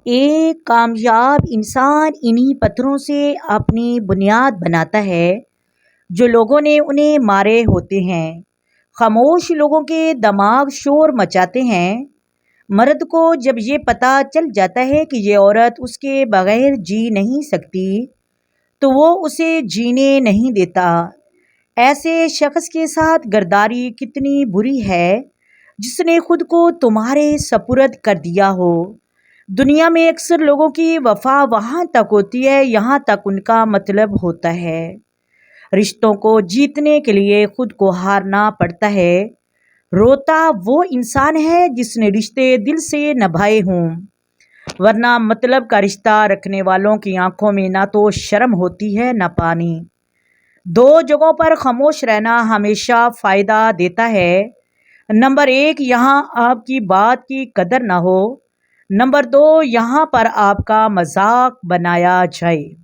ایک کامیاب انسان انہی پتھروں سے اپنی بنیاد بناتا ہے جو لوگوں نے انہیں مارے ہوتے ہیں۔ خاموش لوگوں کے دماغ شور مچاتے ہیں۔ مرد کو جب یہ پتہ چل جاتا ہے کہ یہ عورت اس کے بغیر جی نہیں سکتی تو وہ اسے جینے نہیں دیتا۔ ایسے شخص کے ساتھ غداری کتنی بری ہے جس نے خود کو تمہارے سپرد کر دیا ہو۔ دنیا میں اکثر لوگوں کی وفا وہاں تک ہوتی ہے یہاں تک ان کا مطلب ہوتا ہے۔ رشتوں کو جیتنے کے لیے خود کو ہارنا پڑتا ہے۔ روتا وہ انسان ہے جس نے رشتے دل سے نبھائے ہوں، ورنہ مطلب کا رشتہ رکھنے والوں کی آنکھوں میں نہ تو شرم ہوتی ہے نہ پانی۔ دو جگہوں پر خاموش رہنا ہمیشہ فائدہ دیتا ہے۔ نمبر 1، یہاں آپ کی بات کی قدر نہ ہو۔ نمبر 2، یہاں پر آپ کا مذاق بنایا جائے۔